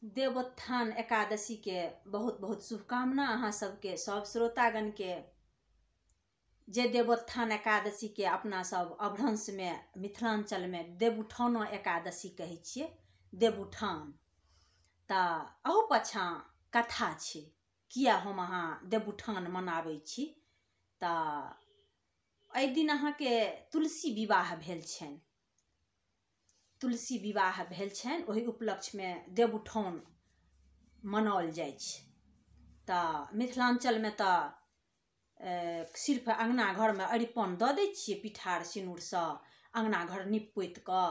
देवोत्थान एकादशी के बहुत बहुत शुभकामना अहाँ सबके सब श्रोतागण के। जे देवोत्थान एकादशी के अपना सब अभ्रंश में मिथिलांचल में देवउठानो एकादशी कहै छियै। देवउठान तऽ अहू पाछाँ कथा छै किया हम अहाँ देवउठान मनाबै छी। तऽ एहि दिन अहाँके तुलसी विवाह भेल छनि। तुलसी विवाह भेल छनि, ओहि उपलक्ष्य में देवउठान मनाओल जाइ छै। तऽ मिथिलांचल में तऽ सिर्फ अंगना घर में अरिपन दऽ दै छियै पिठार सिनुरसँ अंगना घर नीप पोति कऽ।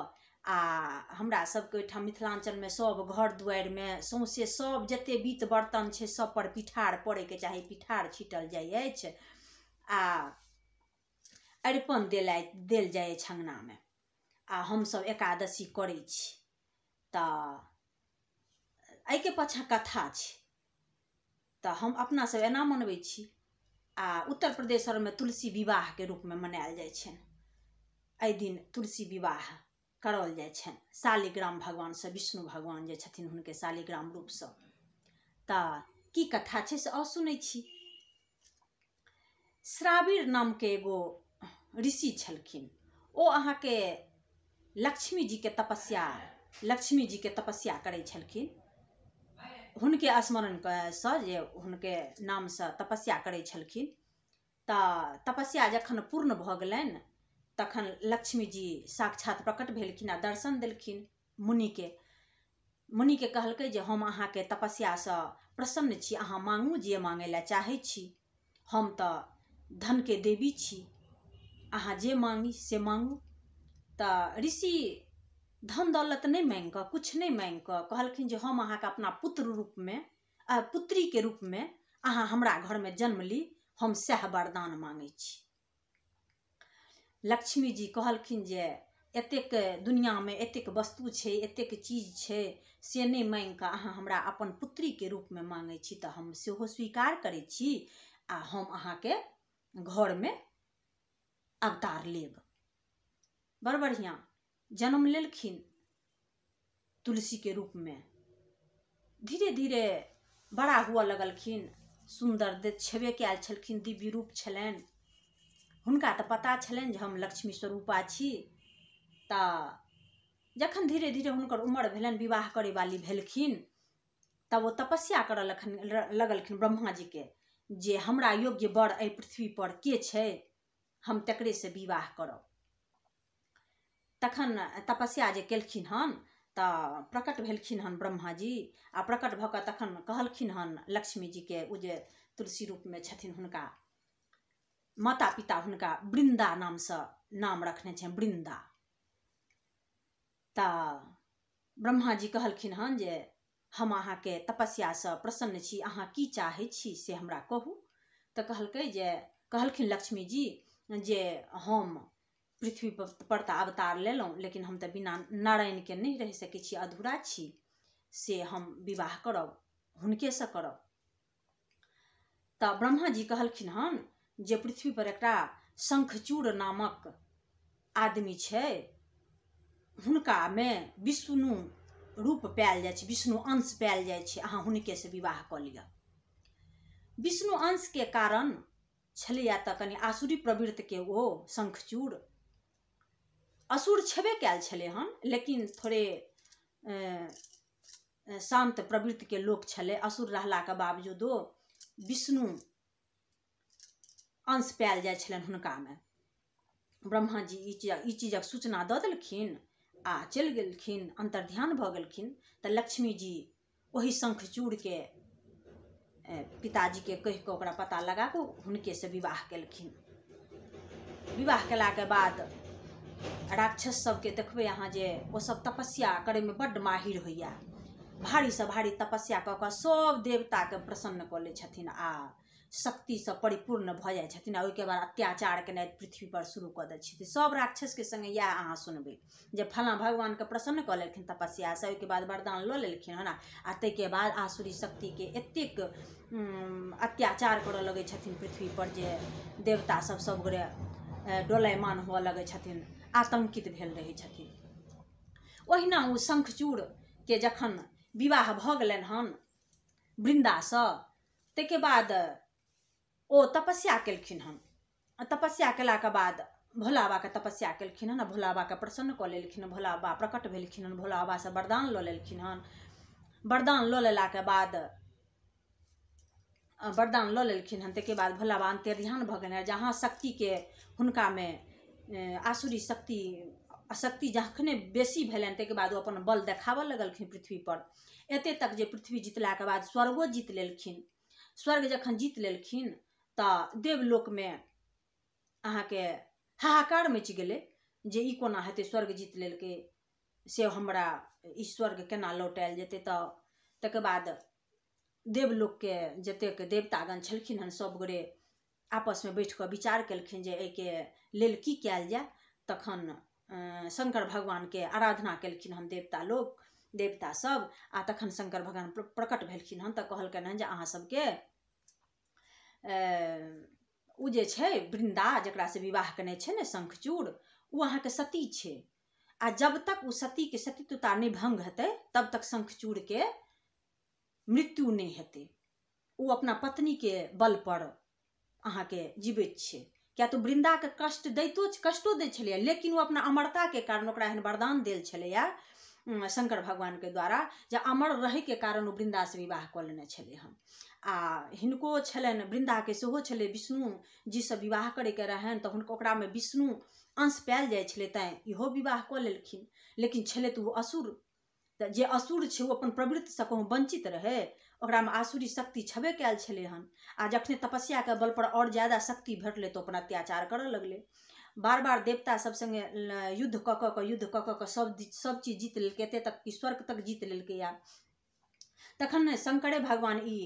आ हमरा सबके ओहिठाम मिथिलांचल में सब घर दुआरि में सौंसे सब जते बीत बर्तन छै सब पर पिठार पड़ैके चाही, पिठार छीटल जाइ अछि आ अरिपन देल जाइ अछि अंगना में। आ हमसब एकादशी करै छी। तऽ एहिके पाछाँ कथा छै। तऽ हम अपना सब एना मनबै छी आ उत्तर प्रदेश में तुलसी विवाह के रूप में मनायल जाइ छनि। एहि दिन तुलसी विवाह कराओल जाइ छनि शालिग्राम भगवान से, विष्णु भगवान जे छथिन हुनके शालिग्राम रूप से। तऽ की कथा छै से आउ सुनै छी। श्राविर नाम के एगो ऋषि छलखिन। ओ अहाँ के लक्ष्मी जी के तपस्या करै छलखिन। हुनके स्मरण से जे हुनके नाम से तपस्या करै छलखिन। तऽ तपस्या जखन पूर्ण भऽ गेलनि तखन लक्ष्मी जी साक्षात प्रकट भेलखिन आ दर्शन देलखिन मुनि के कहलकै जे हम अहाँ के तपस्या से प्रसन्न छी, अहाँ मांगू जे मांगे ला चाहै छी। हम तऽ धन के देवी छी, अहाँ जे मांगी से मांगू। तऽ ऋषि धन दौलत नहीं मांग कऽ, कुछ नहीं मांग कऽ कहलखिन जे हम अहाँ के अपना पुत्र रूप में पुत्री के रूप में अहाँ हमरा घर में जन्म ली, हम सएह वरदान मांगै छी। लक्ष्मी जी कहलखिन जे एतेक दुनिया में एतेक वस्तु छै, एतेक चीज छै, से नहीं मांग कऽ अहाँ हमरा अपन पुत्री के रूप में मांगै छी तऽ हम सेहो स्वीकार करै छी आ हम अहाँ के घर में अवतार लेब। बड़ बढ़िया जन्म लेलखिन तुलसी के रूप में। धीरे धीरे बड़ा हुआ लगलखिन, सुंदर छेबे कैल छलखिन, दिव्य रूप छलनि हुनका। तऽ पता छलनि जे हम लक्ष्मी स्वरूपा छी। तऽ जखन धीरे धीरे हुनकर उम्र भेलनि, विवाह करे वाली भेलखिन, तब वो तपस्या करऽ लगलखिन ब्रह्मा जी के जे हमरा योग्य वर एहि पृथ्वी पर के छै, हम तकरे से विवाह करब। तखन तपस्या जे केलखिन हन तऽ प्रकट भेलखिन हन ब्रह्मा जी आ प्रकट भऽ कऽ तखन कहलखिन हन लक्ष्मी जी के, ओ जे तुलसी रूप में छथिन हुनका माता पिता हुनका वृंदा नाम से नाम रखने छनि, वृंदा। तऽ ब्रह्मा जी कहलखिन हन जे हम अहाँ के तपस्या से प्रसन्न छी, अहाँ की चाहै छी से हमरा कहू। तऽ कहलखिन लक्ष्मी जी जे हम पृथ्वी पर तऽ अवतार लेलहुँ, लेकिन हम तऽ बिना नारायण के नहीं रहि सकै छी, अधूरा छी, से हम विवाह करब हुनके से करब। तऽ ब्रह्मा जी कहलखिन हन जे पृथ्वी पर एकटा शंखचूड़ नामक आदमी छै, हुनका में विष्णु रूप पायल जाइ छै, विष्णु अंश पायल जाइ छै, अहाँ हुनके से विवाह कऽ लिअ। विष्णु अंश के कारण छलैया तऽ कनि आसुरी प्रवृत्ति के ओ शंखचूड़, असुर छेबे कैल छले हन लेकिन थोड़े शांत प्रवृत्ति के लोक छले। असुर रहला के बावजूदो विष्णु अंश पायल जाइ छलनि हुनका में। ब्रह्मा जी ई चीजक सूचना दऽ देलखिन आ चलि गेलखिन, अंतर्ध्यान भऽ गेलखिन। तऽ लक्ष्मी जी वही शंखचूड़ के पिताजी के कहि कऽ ओकरा पता लगा कऽ हुनके से विवाह केलखिन। विवाह केला के बाद राक्षस सबके देखबै अहाँ जे ओ सब तपस्या करे में बड्ड माहिर होइया। भारी से भारी तपस्या कऽ कऽ सब देवता के प्रसन्न कऽ लै छथिन आ शक्ति से परिपूर्ण भऽ जाइ छथिन आ ओहिके बाद अत्याचार केनाइ पृथ्वी पर शुरू कऽ दै छथिन। सब राक्षस के संगे इएह अहाँ सुनबै जे फलां भगवान के प्रसन्न कऽ लेलखिन तपस्या से, ओहिके बाद वरदान लऽ लेलखिन हन आ ताहिके बाद आसुरी शक्ति के एतेक अत्याचार करऽ लगै छथिन पृथ्वी पर जे देवता सब गोरे डोलायमान हुअ लगै छथिन, आतंकित भेल रहै छथिन। ओहिना ओ शंखचूड़ के जखन विवाह भऽ गेलनि हन वृन्दासँ, ताहिके बाद ओ तपस्या केलखिन हन। तपस्या केलाके बाद भोला बाबाके तपस्या केलखिन हन, भोला बाबाके प्रसन्न कऽ लेलखिन, भोला बाबा प्रकट भेलखिन हन, भोला बाबासँ वरदान लऽ लेलखिन हन। वरदान लऽ लेलाके बाद ताहिके बाद भोला बाबा अंतर्ध्यान भऽ गेलनि। जहाँ शक्तिके हुनकामे आसुरी शक्ति जखने बेसी भेलनि ताहिके बाद ओ अपन बल देखाबऽ लगलखिन पृथ्वी पर। एते तक जे पृथ्वी जितलाके बाद स्वर्गो जीत लेलखिन। स्वर्ग जखन जीत लेलखिन तऽ देवलोकमे अहाँके हाहाकार मचि गेलै जे ई कोना हेतै, स्वर्ग जीत लेलकै से हमरा ई स्वर्ग केना लौटायल जेतै। तऽ ताहिके बाद देवलोकके जतेक देवतागण छलखिन हन सब गोरे आपसमे बैठ कऽ विचार केलखिन जे एहिके लेल की कयल जाय। तखन शंकर भगवानके आराधना केलखिन हन देवता सब। आ तखन शंकर भगवान प्रकट भेलखिन हन तऽ कहलकनि हन जे अहाँ सबके उ जे छै वृन्दा जकरासँ विवाह केने छै ने शंखचूड़, उ अहाँके सती छै। आ जब तक उ सतीके सतीत्वता नहि भंग हेतै तब तक शंखचूड़के मृत्यु नहीं हेतै। वो अपना पत्नी के बल पर अहाँके जीवित छै। क्या तो वृंदा के कष्टो दै छलैया, लेकिन वो अपना अमरता के कारण ओकरा एहन वरदान देल छलैया शंकर भगवान के द्वारा जे अमर रहे के कारण वो वृंदा से विवाह कऽ लेने छलै हन। आ हिनको छलनि वृंदा के सेहो छलै विष्णु जी से विवाह करे के रहनि तऽ हुनको ओकरा में विष्णु अंश पायल जाइ छलै, तैं इहो विवाह कऽ लेलखिन। लेकिन छलै तऽ वो असुर, तऽ जे असुर छै वो अपन प्रवृत्ति से कहूँ वंचित रहे, ओकरा में आसुरी शक्ति छबे कैल छलै हन। आ जखने तपस्या के बल पर और ज्यादा शक्ति भेटलै तो अपन अत्याचार करऽ लगलै। बार बार देवता सब संगे युद्ध कऽ कऽ सब चीज जीत लेलकै, एते तक कि स्वर्ग तक जीत लेलकै या। तखन शंकरे भगवान ई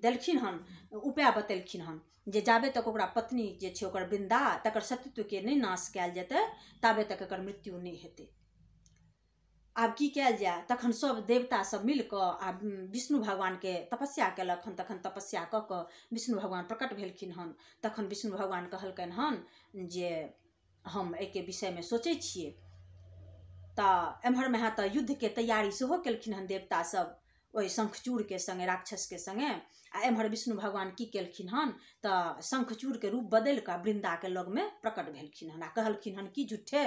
देलखिन हन उपाय बतेलखिन हन जे जाबे तक ओकरा पत्नी जे छै ओकर वृंदा तकर सतीत्व के नहीं नाश कैल जेतै ताबे तक एकर मृत्यु नहीं हेतै। आब की कैल जाय? तखन सब देवता सब मिल कऽ आ विष्णु भगवान के तपस्या केलक हन। तखन तपस्या कऽ कऽ विष्णु भगवान प्रकट भेलखिन हन। तखन विष्णु भगवान कहलकनि हन जे हम एहिके विषय में सोचै छियै। तऽ एम्हर में तऽ युद्ध के तैयारी सेहो केलखिन हन देवता सब ओहि शंखचूड़ के संगे, राक्षस के संगे। आ एम्हर विष्णु भगवान की केलखिन हन तऽ शंखचूड़ के रूप बदल कऽ वृंदा के लग में प्रकट भेलखिन हन। आ कहलखिन हन कि झूठे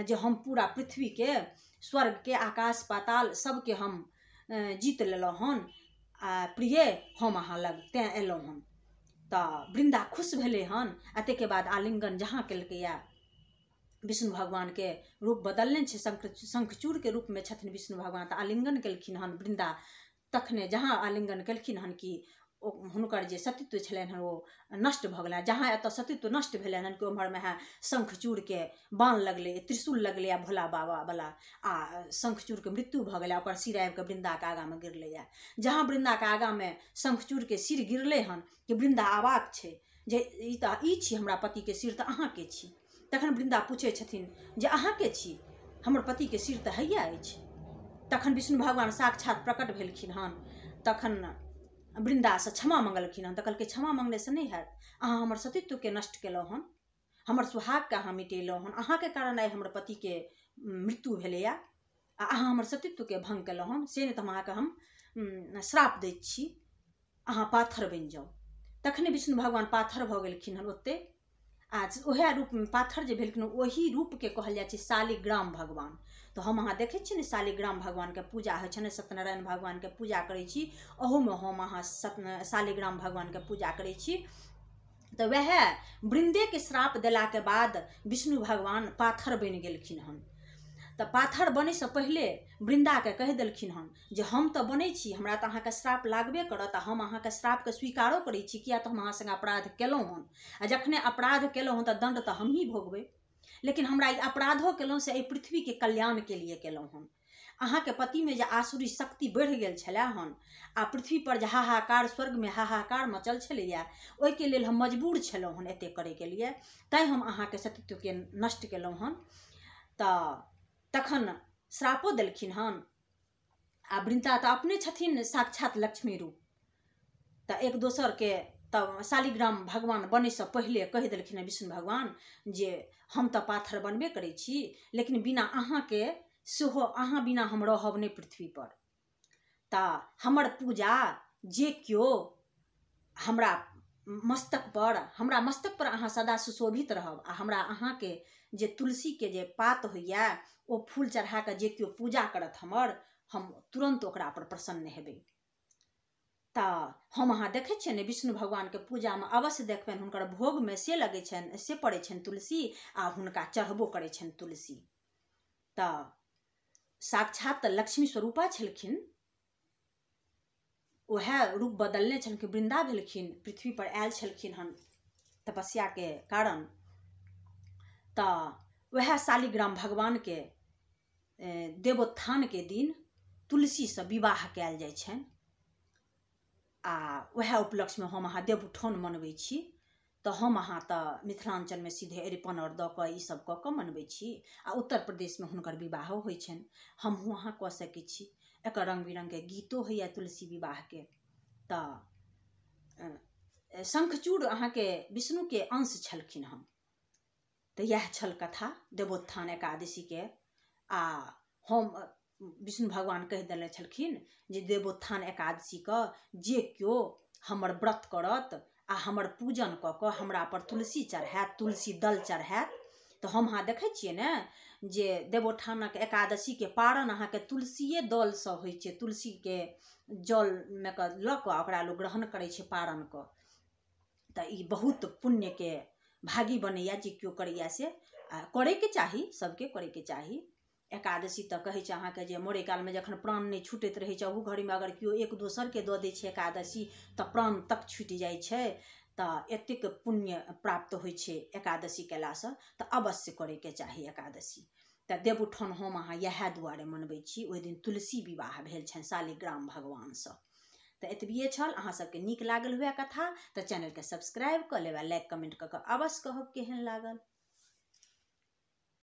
जे हम पूरा पृथ्वी के, स्वर्ग के, आकाश पाताल सबके हम जीत लेलहुँ हन आ प्रिय हम अहाँ लग तें एलहुँ हन। तऽ वृंदा खुश भेलै हन। आ ताहिके बाद आलिंगन जहाँ केलकैया विष्णु भगवान के रूप बदलने छै, शंखचूड़ के रूप में छथिन विष्णु भगवान, तऽ आलिंगन केलखिन हन वृंदा। तखने जहाँ आलिंगन केलखिन हन कि हुनकर जे सतीत्व छलनि हन वो नष्ट भऽ गेलनि। जहाँ एतऽ सतीत्व नष्ट भेलनि हन कि ओम्हर में शंखचूड़ के बाण लगलै, त्रिशूल लगलै आ भोला बाबा वाला, आ शंखचूड़ के मृत्यु भऽ गेलै। ओकर सिर आबि कऽ वृंदा के आगा में गिरलै। जहाँ वृंदा के आगा में शंखचूड़ के सिर गिरलै हन कि वृंदा आबाक छै जे ई छी हमरा पति के सिर, तऽ अहाँ के छी? तखन वृंदा पूछै छथिन जे अहाँ के छी? हमर पति के सिर तऽ हैया अछि। तखन विष्णु भगवान साक्षात प्रकट भेलखिन हन। तखन वृंदा से क्षमा मंगलखिन हन। तऽ कहलकै क्षमा मंगने से नहीं हैत, अहाँ हमर सतीत्व के नष्ट केलहुँ हन, हमर सुहाग के अहाँ मिटेलहुँ हन, अहाँ के कारण आइ हमर पति के मृत्यु भेलैया आ अहाँ हमर सतीत्व के भंग केलहुँ हन। से नहीं तऽ अहाँके हम श्राप दैत छी, अहाँ पाथर बनि जाउ। तखने विष्णु भगवान पाथर भऽ गेलखिन हन ओते। आ ओहे रूप में पाथर जे भेलखिन ओही रूप के कहल जाइ छै शालिग्राम भगवान। तो हम अहाँ देखे छियै ने शालिग्राम भगवान के पूजा होइ छै ने, सत्यनारायण भगवान के पूजा करै छी, ओहू में हम अहाँ शालिग्राम भगवान के पूजा करै छी। तो वह वृंदे के श्राप देला के बाद विष्णु भगवान पाथर बनि गेलखिन हन। तऽ पाथर बने से पहले वृंदा के कह देलखिन हन जे हम तऽ बनै छी, हमरा तऽ अहाँके श्राप लागबे करत, हम अहाँके श्राप के स्वीकारो करै छी, किया तऽ हम अहाँ संगे अपराध केलहुँ हन। आ जखने अपराध केलहुँ हन तऽ दंड तऽ हम ही भोगबै। लेकिन हमरा ई अपराधो केलहुँ से एहि पृथ्वी के कल्याण के लिए केलहुँ हन। अहाँके पति में जे आसुरी शक्ति बढ़ गेल छलै हन आ पृथ्वी पर जे हाहाकार, स्वर्ग में हाहाकार मचल छलैया, ओहिके लेल हम मजबूर छलहुँ हन एते करे के लिए, तैं हम अहाँके सतीत्व के नष्ट केलहुँ हन। तऽ तखन श्रापो देलखिन हन। आ वृंदा तऽ अपने छथिन साक्षात लक्ष्मी रूप। तऽ एक दोसर के तब शालिग्राम भगवान बने से पहले कह देलखिन विष्णु भगवान जे हम तऽ पाथर बनबे करै छी, लेकिन बिना अहाँ के सेहो, अहाँ बिना हम रहब नहीं पृथ्वी पर। तऽ हमर पूजा जे केओ हमरा मस्तक पर अहाँ सदा सुशोभित रहब आ हमरा अहाँके जे तुलसी के जे पात होइया ओ फूल चढ़ा कऽ जे केओ पूजा करत हम तुरंत ओकरा पर प्रसन्न हेबै। तऽ हम अहाँ देखै छियै ने विष्णु भगवान के पूजा में अवश्य देखबनि हुनकर भोग में से लगै छनि, से पड़ै छनि तुलसी, आ हुनका चढ़बो करै छनि तुलसी। तऽ साक्षात तऽ लक्ष्मी स्वरूपा छलखिन, वह रूप बदलने छलखिन, वृंदा भेलखिन, पृथ्वी पर आयल छलखिन हन तपस्या के कारण। तऽ वह शालिग्राम भगवान के देवोत्थान के दिन तुलसी से विवाह कयल जाइ छनि, आ वह उपलक्ष्य में हम अहाँ देवउठान मनबै छी। तऽ हम अहाँ तऽ मिथिलांचल में सीधे अरिपन और दऽ कऽ ई सब कऽ कऽ मनबै छी, आ उत्तर प्रदेश में हुनकर विवाहो होइ छनि। हमहूँ अहाँ कऽ सकै छी। एकर रंग बिरंग के गीतो होइया तुलसी विवाह के। तऽ शंखचूड़ अहाँ के विष्णु के अंश छलखिन हन। तऽ यह छल कथा देवोत्थान एकादशी के। आ हम विष्णु भगवान कह देले छलखिन जे देवोत्थान एकादशी के जे क्यों हमर व्रत करत आ हमर पूजन कऽ कऽ हमरा पर तुलसी चढ़ायत, तुलसी दल चढ़ायत, तऽ हम अहाँ देखै छियै ने जे देवोत्थानक एकादशी के पारण अहाँ के तुलसीये दल से होइ छै। तुलसी के जल में के लऽ कऽ ओकरा लोग ग्रहण करै छै पारण कऽ। तऽ ई बहुत पुण्य के भागी बनैया जे क्यों करैया से। करे के चाही, सबके करे के चाही। एकादशी तऽ कहै छै अहाँ के जे मरे काल में जखन प्राण नहीं छूटैत रहै छै, ओहू घड़ी में अगर केओ एक दोसर के दऽ दै छै एकादशी तऽ प्राण तक छूटि जाइ छै। तऽ एतेक पुण्य प्राप्त होइ छै एकादशी केलासँ, तऽ अवश्य करे के चाही एकादशी। तऽ देवउठान हम अहाँ इएह दुआरे मनबै छी, ओहि दिन तुलसी विवाह भेल छनि शालिग्राम भगवानसँ। तऽ एतबिए छल। अहाँ सबके नीक लागल हुए कथा तऽ चैनल के सब्सक्राइब कऽ लेब, लाइक कमेंट कऽ कऽ अवश्य कहब केहन लागल।